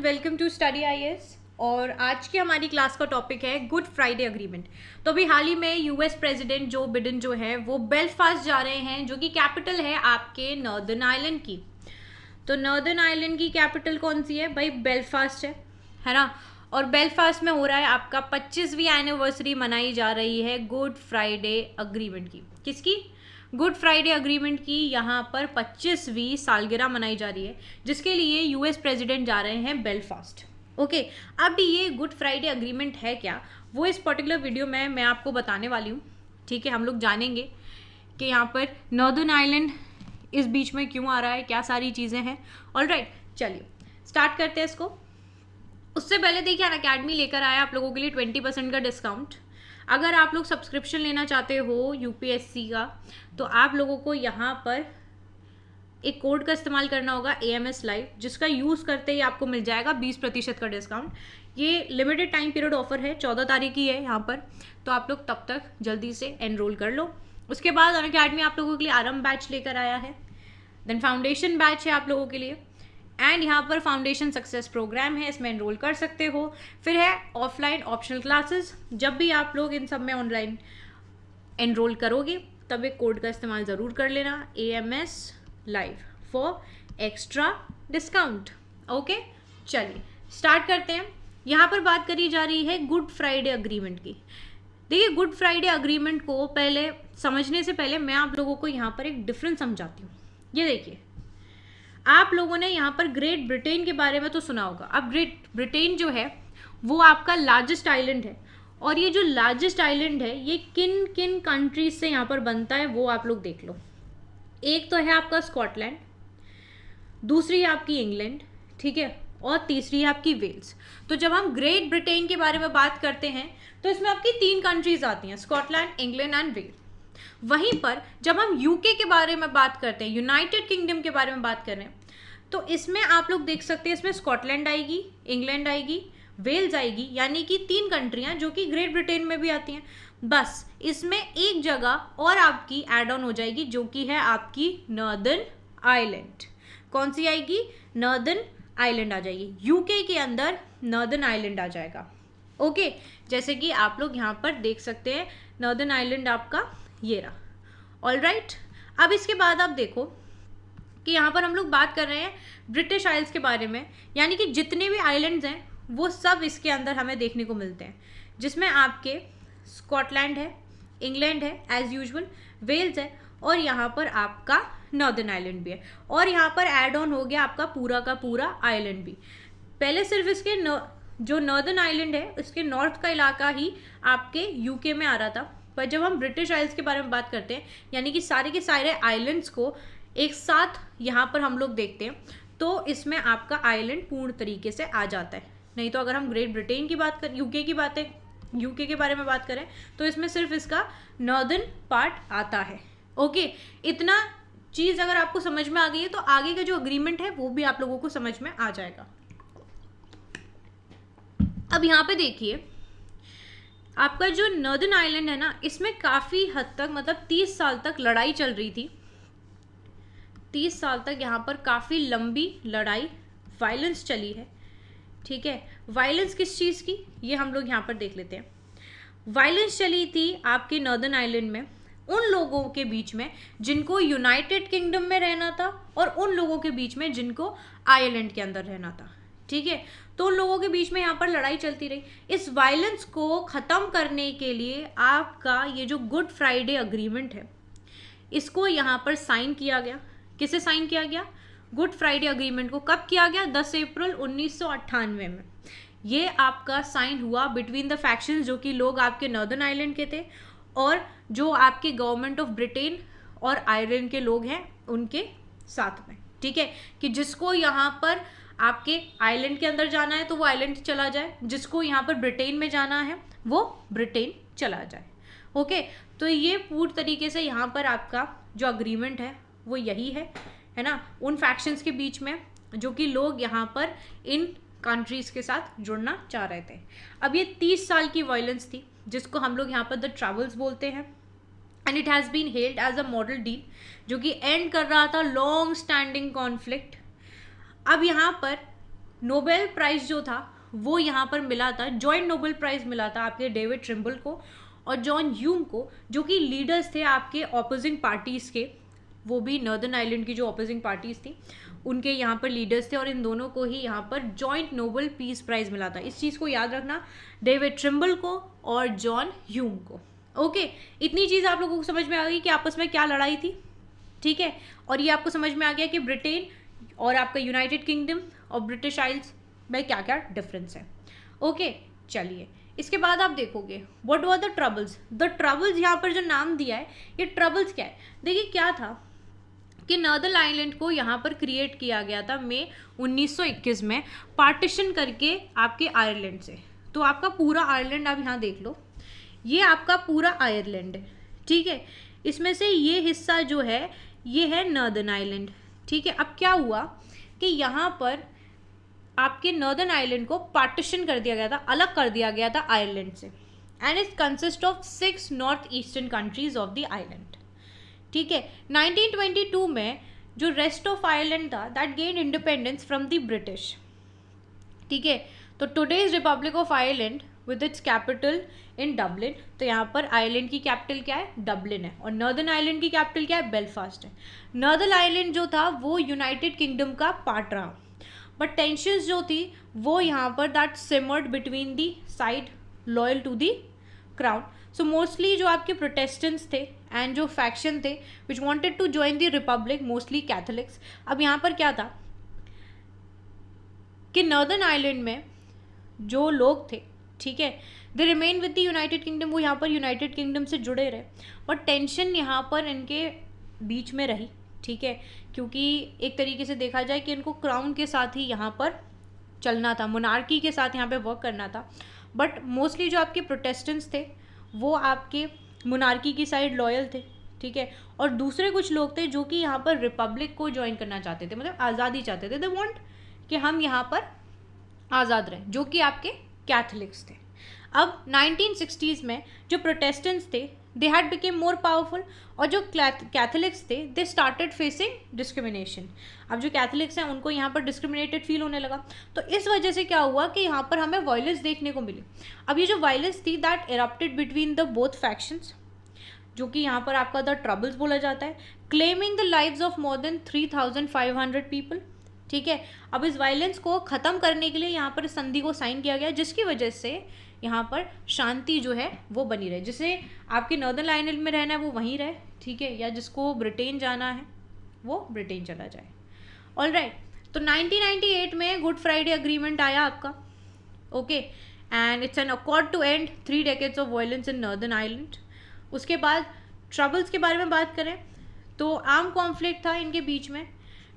Welcome to study IAS. और आज की हमारी क्लास का टॉपिक है गुड फ्राइडे अग्रीमेंट। तो अभी हाल ही में यूएस प्रेसिडेंट जो बिडेन जो है वो बेलफास्ट जा रहे हैं, जो कि कैपिटल है आपके नॉर्दर्न आयरलैंड की। तो नॉर्दर्न आयरलैंड की कैपिटल कौन सी है भाई? बेलफास्ट है ना। और बेलफास्ट में हो रहा है आपका 25वीं एनिवर्सरी मनाई जा रही है गुड फ्राइडे अग्रीमेंट की। किसकी? गुड फ्राइडे अग्रीमेंट की यहाँ पर 25वीं सालगिरह मनाई जा रही है, जिसके लिए यूएस प्रेसिडेंट जा रहे हैं बेलफास्ट। ओके, अब ये गुड फ्राइडे अग्रीमेंट है क्या, वो इस पर्टिकुलर वीडियो में मैं आपको बताने वाली हूँ। ठीक है, हम लोग जानेंगे कि यहाँ पर नॉर्दर्न आयरलैंड इस बीच में क्यों आ रहा है, क्या सारी चीज़ें हैं। ऑलराइट, चलिए स्टार्ट करते हैं इसको। उससे पहले देखिए अनअकैडमी लेकर आया आप लोगों के लिए 20% का डिस्काउंट। अगर आप लोग सब्सक्रिप्शन लेना चाहते हो यूपीएससी का, तो आप लोगों को यहाँ पर एक कोड का इस्तेमाल करना होगा AMS लाइव, जिसका यूज़ करते ही आपको मिल जाएगा 20% का डिस्काउंट। ये लिमिटेड टाइम पीरियड ऑफर है, 14 तारीख की है यहाँ पर, तो आप लोग तब तक जल्दी से एनरोल कर लो। उसके बाद अनअकैडमी आप लोगों के लिए आरंभ बैच लेकर आया है, देन फाउंडेशन बैच है आप लोगों के लिए, एंड यहाँ पर फाउंडेशन सक्सेस प्रोग्राम है, इसमें एनरोल कर सकते हो। फिर है ऑफलाइन ऑप्शनल क्लासेस। जब भी आप लोग इन सब में ऑनलाइन एनरोल करोगे तब एक कोड का इस्तेमाल ज़रूर कर लेना, AMS live for extra discount. Okay, चलिए स्टार्ट करते हैं। यहाँ पर बात करी जा रही है गुड फ्राइडे अग्रीमेंट की। देखिए, गुड फ्राइडे अग्रीमेंट को पहले समझने से पहले मैं आप लोगों को यहाँ पर एक डिफरेंस समझाती हूँ। ये देखिए, आप लोगों ने यहाँ पर ग्रेट ब्रिटेन के बारे में तो सुना होगा। अब ग्रेट ब्रिटेन जो है वो आपका लार्जेस्ट आइलैंड है, और ये जो लार्जेस्ट आइलैंड है ये किन किन कंट्रीज से यहाँ पर बनता है वो आप लोग देख लो। एक तो है आपका स्कॉटलैंड, दूसरी है आपकी इंग्लैंड, ठीक है, और तीसरी है आपकी वेल्स। तो जब हम ग्रेट ब्रिटेन के बारे में बात करते हैं तो इसमें आपकी 3 कंट्रीज आती हैं, स्कॉटलैंड, इंग्लैंड एंड वेल्स। वहीं पर जब हम यूके के बारे में बात करते हैं, यूनाइटेड किंगडम के बारे में बात कर रहे हैं, तो इसमें आप लोग देख सकते हैं इसमें स्कॉटलैंड आएगी, इंग्लैंड आएगी, वेल्स आएगी, यानी कि 3 कंट्रियां जो कि ग्रेट ब्रिटेन में भी आती हैं। बस इसमें एक जगह और आपकी एड ऑन हो जाएगी, जो कि है आपकी नॉर्दर्न आइलैंड। कौन सी आएगी? नॉर्दर्न आइलैंड आ जाएगी। यूके के अंदर नॉर्दर्न आइलैंड आ जाएगा। ओके, जैसे कि आप लोग यहाँ पर देख सकते हैं नॉर्दर्न आइलैंड आपका ये रहा। ऑलराइट, अब इसके बाद आप देखो कि यहाँ पर हम लोग बात कर रहे हैं ब्रिटिश आइल्स के बारे में, यानी कि जितने भी आइलैंड्स हैं वो सब इसके अंदर हमें देखने को मिलते हैं, जिसमें आपके स्कॉटलैंड है, इंग्लैंड है एज यूजुअल, वेल्स है, और यहाँ पर आपका नॉर्दर्न आइलैंड भी है, और यहाँ पर एड ऑन हो गया आपका पूरा का पूरा आइलैंड भी। पहले सिर्फ इसके जो नॉर्दर्न आइलैंड है उसके नॉर्थ का इलाका ही आपके यूके में आ रहा था, पर जब हम ब्रिटिश आइल्स के बारे में बात करते हैं, यानी कि सारे के सारे आइलैंड्स को एक साथ यहाँ पर हम लोग देखते हैं, तो इसमें आपका आइलैंड पूर्ण तरीके से आ जाता है। नहीं तो अगर हम ग्रेट ब्रिटेन की बात करें, यूके के बारे में बात करें, तो इसमें सिर्फ इसका नॉर्दर्न पार्ट आता है। ओके, इतना चीज़ अगर आपको समझ में आ गई है तो आगे का जो अग्रीमेंट है वो भी आप लोगों को समझ में आ जाएगा। अब यहाँ पे देखिए, आपका जो नॉर्दर्न आइलैंड है ना, इसमें काफ़ी हद तक मतलब 30 साल तक लड़ाई चल रही थी। 30 साल तक यहाँ पर काफ़ी लंबी लड़ाई, वायलेंस चली है। ठीक है, वायलेंस किस चीज़ की, ये हम लोग यहाँ पर देख लेते हैं। वायलेंस चली थी आपके नॉर्दर्न आइलैंड में उन लोगों के बीच में जिनको यूनाइटेड किंगडम में रहना था, और उन लोगों के बीच में जिनको आयरलैंड के अंदर रहना था। ठीक है, तो उन लोगों के बीच में यहाँ पर लड़ाई चलती रही। इस वायलेंस को ख़त्म करने के लिए आपका ये जो गुड फ्राइडे अग्रीमेंट है, इसको यहाँ पर साइन किया गया। किसे साइन किया गया? गुड फ्राइडे अग्रीमेंट को कब किया गया? 10 अप्रैल 1998 में। ये आपका साइन हुआ बिटवीन द फैक्शंस, जो कि लोग आपके नॉर्दर्न आइलैंड के थे और जो आपके गवर्नमेंट ऑफ ब्रिटेन और आयरलैंड के लोग हैं उनके साथ में। ठीक है, कि जिसको यहाँ पर आपके आइलैंड के अंदर जाना है तो वो आइलैंड चला जाए, जिसको यहाँ पर ब्रिटेन में जाना है वो ब्रिटेन चला जाए। ओके, तो ये पूर्ण तरीके से यहाँ पर आपका जो अग्रीमेंट है वो यही है ना, उन फैक्शंस के बीच में जो कि लोग यहाँ पर इन कंट्रीज़ के साथ जुड़ना चाह रहे थे। अब ये 30 साल की वायलेंस थी, जिसको हम लोग यहाँ पर द ट्रबल्स बोलते हैं, and it has been held as a model deal, जो कि एंड कर रहा था लॉन्ग स्टैंडिंग कॉन्फ्लिक्ट। अब यहाँ पर नोबेल प्राइज जो था वो यहाँ पर मिला था, जॉइंट नोबेल प्राइज मिला था आपके डेविड ट्रिम्बल को और जॉन ह्यूम को, जो कि लीडर्स थे आपके ऑपोजिंग पार्टीज़ के, वो भी नॉर्दर्न आइलैंड की जो ऑपोजिंग पार्टीज़ थी उनके यहाँ पर लीडर्स थे, और इन दोनों को ही यहाँ पर जॉइंट नोबेल पीस प्राइज मिला था। इस चीज़ को याद रखना, डेविड ट्रिम्बल को और जॉन ह्यूम को। ओके, इतनी चीज़ आप लोगों को समझ में आ गई कि आपस में क्या लड़ाई थी, ठीक है। और ये आपको समझ में आ गया कि ब्रिटेन और आपका यूनाइटेड किंगडम और ब्रिटिश आइल्स में क्या क्या डिफरेंस है। ओके, चलिए इसके बाद आप देखोगे what were the troubles. The troubles यहाँ पर जो नाम दिया है, ये ट्रबल्स क्या है, देखिए क्या था कि नॉर्दर्न आइलैंड को यहाँ पर क्रिएट किया गया था मई 1921 में, पार्टीशन करके आपके आयरलैंड से। तो आपका पूरा आयरलैंड आप यहाँ देख लो, ये आपका पूरा आयरलैंड है, ठीक है। इसमें से ये हिस्सा जो है ये है नॉर्दर्न आइलैंड, ठीक है। अब क्या हुआ कि यहाँ पर आपके नॉर्दर्न आइलैंड को पार्टीशन कर दिया गया था, अलग कर दिया गया था आयरलैंड से, and it consist of 6 north eastern countries of the island, ठीक है। 1922 में जो रेस्ट ऑफ आयरलैंड था that gain independence from the British, ठीक है। तो today's Republic of Ireland with its capital in Dublin, तो यहाँ पर आयरलैंड की कैपिटल क्या है, डबलिन है, और नॉर्दर्न आयरलैंड की कैपिटल क्या है, बेलफास्ट है। नॉर्दर्न आयरलैंड जो था वो यूनाइटेड किंगडम का पार्ट रहा, बट टेंशंस जो थी वो यहाँ पर that simmered between the side loyal to the crown. So mostly जो आपके प्रोटेस्टेंट्स थे एंड जो फैक्शन थे which wanted to join the republic, mostly Catholics. अब यहाँ पर क्या था कि नॉर्दर्न आइलैंड में जो लोग थे, ठीक है, they remain with the United kingdom, वो यहाँ पर यूनाइटेड किंगडम से जुड़े रहे, बट टेंशन यहाँ पर इनके बीच में रही, ठीक है, क्योंकि एक तरीके से देखा जाए कि इनको क्राउन के साथ ही यहाँ पर चलना था, मोनार्की के साथ यहाँ पे वर्क करना था। बट मोस्टली जो आपके प्रोटेस्टेंट्स थे वो आपके मोनार्की की साइड लॉयल थे, ठीक है, और दूसरे कुछ लोग थे जो कि यहाँ पर रिपब्लिक को ज्वाइन करना चाहते थे, मतलब आज़ादी चाहते थे, दे वांट कि हम यहाँ पर आज़ाद रहें, जो कि आपके कैथोलिक्स थे। अब 1960s में जो प्रोटेस्टेंट्स थे they had became more powerful, और जो कैथोलिक्स थे दे स्टार्टेड फेसिंग डिस्क्रिमिनेशन। अब जो कैथोलिक्स हैं उनको यहाँ पर डिस्क्रिमिनेटेड फील होने लगा, तो इस वजह से क्या हुआ कि यहाँ पर हमें वायलेंस देखने को मिली। अब ये जो वायलेंस थी that erupted between the both factions, जो कि यहाँ पर आपका द ट्रबल्स बोला जाता है, claiming the lives of more than 3,500 people, ठीक है। अब इस वायलेंस को ख़त्म करने के लिए यहाँ पर संधि को साइन किया गया, जिसकी वजह से यहाँ पर शांति जो है वो बनी रहे, जिसे आपके नॉर्दर्न आइलैंड में रहना है वो वहीं रहे, ठीक है, या जिसको ब्रिटेन जाना है वो ब्रिटेन चला जाए। ऑलराइट, तो 1998 में गुड फ्राइडे अग्रीमेंट आया आपका, okay, and it's an accord to end 3 decades of violence in northern island. उसके बाद ट्रबल्स के बारे में बात करें तो आर्म कॉन्फ्लिक्ट था इनके बीच में।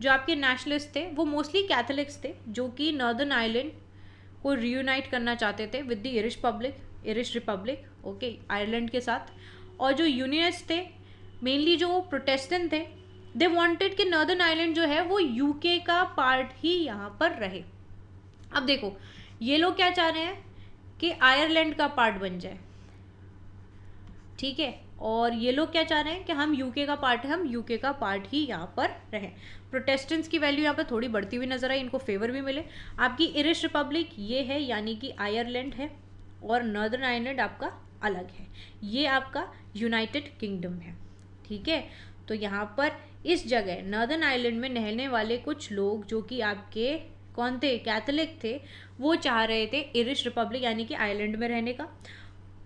जो आपके नेशनलिस्ट थे वो मोस्टली कैथोलिक्स थे, जो कि नॉर्दर्न आइलैंड को रीयूनाइट करना चाहते थे with the Irish Republic, okay, Ireland के साथ। और जो यूनियनिस्ट थे, मेनली जो प्रोटेस्टेंट थे, दे वांटेड कि नॉर्दर्न आइलैंड जो है वो यूके का पार्ट ही यहाँ पर रहे। अब देखो ये लोग क्या चाह रहे हैं कि आयरलैंड का पार्ट बन जाए, ठीक है, और ये लोग क्या चाह रहे हैं कि हम यूके का पार्ट है, हम यूके का पार्ट ही यहाँ पर रहें। प्रोटेस्टेंट्स की वैल्यू यहाँ पर थोड़ी बढ़ती हुई नजर आई, इनको फेवर भी मिले। आपकी इरिश रिपब्लिक ये है, यानी कि आयरलैंड है, और नॉर्दर्न आयरलैंड आपका अलग है, ये आपका यूनाइटेड किंगडम है, ठीक है। तो यहाँ पर इस जगह नॉर्दर्न आयरलैंड में रहने वाले कुछ लोग जो कि आपके कौन थे, कैथोलिक थे, वो चाह रहे थे इरिश रिपब्लिक यानी कि आयरलैंड में रहने का,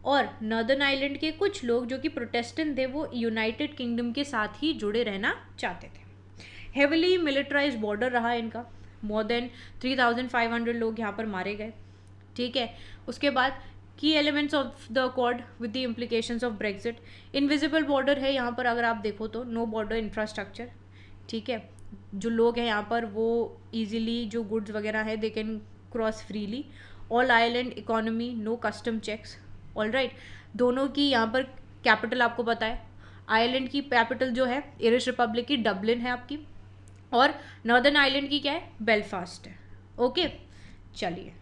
और नॉर्दर्न आइलैंड के कुछ लोग जो कि प्रोटेस्टेंट थे वो यूनाइटेड किंगडम के साथ ही जुड़े रहना चाहते थे। हेविली मिलिट्राइज्ड बॉर्डर रहा इनका, मोर देन 3,500 लोग यहाँ पर मारे गए, ठीक है। उसके बाद की elements of the accord with the implications of Brexit, invisible border है यहाँ पर, अगर आप देखो तो नो बॉर्डर इंफ्रास्ट्रक्चर, ठीक है। जो लोग हैं यहाँ पर वो ईजिली जो गुड्स वगैरह है they can cross freely. All island economy, no custom checks, alright. दोनों की यहाँ पर कैपिटल आपको पता है, आइलैंड की कैपिटल जो है इरिश रिपब्लिक की डबलिन है आपकी, और नॉर्दर्न आइलैंड की क्या है, बेलफास्ट है, ओके। चलिए,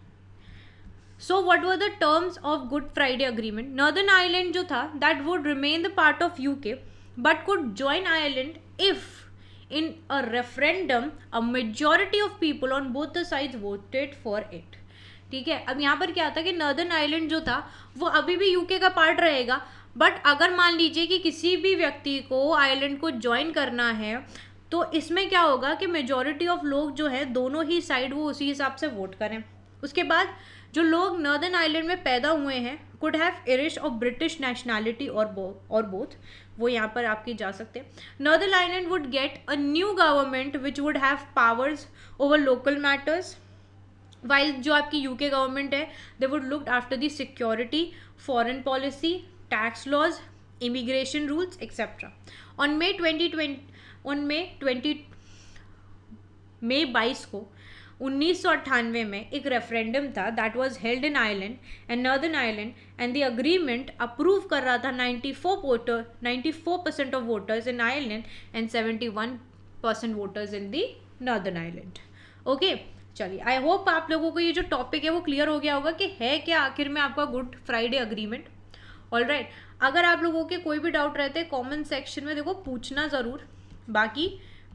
so what were the terms of good Friday agreement. Northern island जो था that would remain the part of UK but could join Ireland if in a referendum, a majority of people on both the sides voted for it. ठीक है, अब यहाँ पर क्या था कि नॉर्दर्न आइलैंड जो था वो अभी भी यूके का पार्ट रहेगा, बट अगर मान लीजिए कि किसी भी व्यक्ति को आइलैंड को ज्वाइन करना है तो इसमें क्या होगा कि मेजॉरिटी ऑफ लोग जो है दोनों ही साइड वो उसी हिसाब से वोट करें. उसके बाद जो लोग नॉर्दर्न आइलैंड में पैदा हुए हैं कुड हैव आयरिश और ब्रिटिश नेशनैलिटी और बोथ, वो यहाँ पर आपकी जा सकते हैं. Northern island would get a new government which would have powers over local matters, while जो आपकी यूके गवर्नमेंट है they would look after the security, foreign policy, tax laws, immigration rules etcetera. On May 22 को 1998 में एक referendum था that was held in island and northern island, and the agreement approve कर रहा था 94% of voters in island and 71% voters in the northern island. Okay, चलिए I hope आप लोगों को ये जो टॉपिक है वो क्लियर हो गया होगा कि है क्या आखिर में आपका गुड फ्राइडे अग्रीमेंट. ऑलराइट, अगर आप लोगों के कोई भी डाउट रहते हैं कमेंट सेक्शन में देखो पूछना ज़रूर. बाकी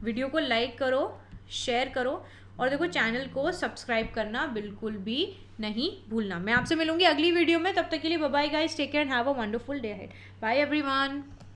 वीडियो को लाइक करो, शेयर करो और देखो चैनल को सब्सक्राइब करना बिल्कुल भी नहीं भूलना. मैं आपसे मिलूंगी अगली वीडियो में, तब तक के लिए bye bye guys, take care and have a wonderful day ahead. Bye everyone.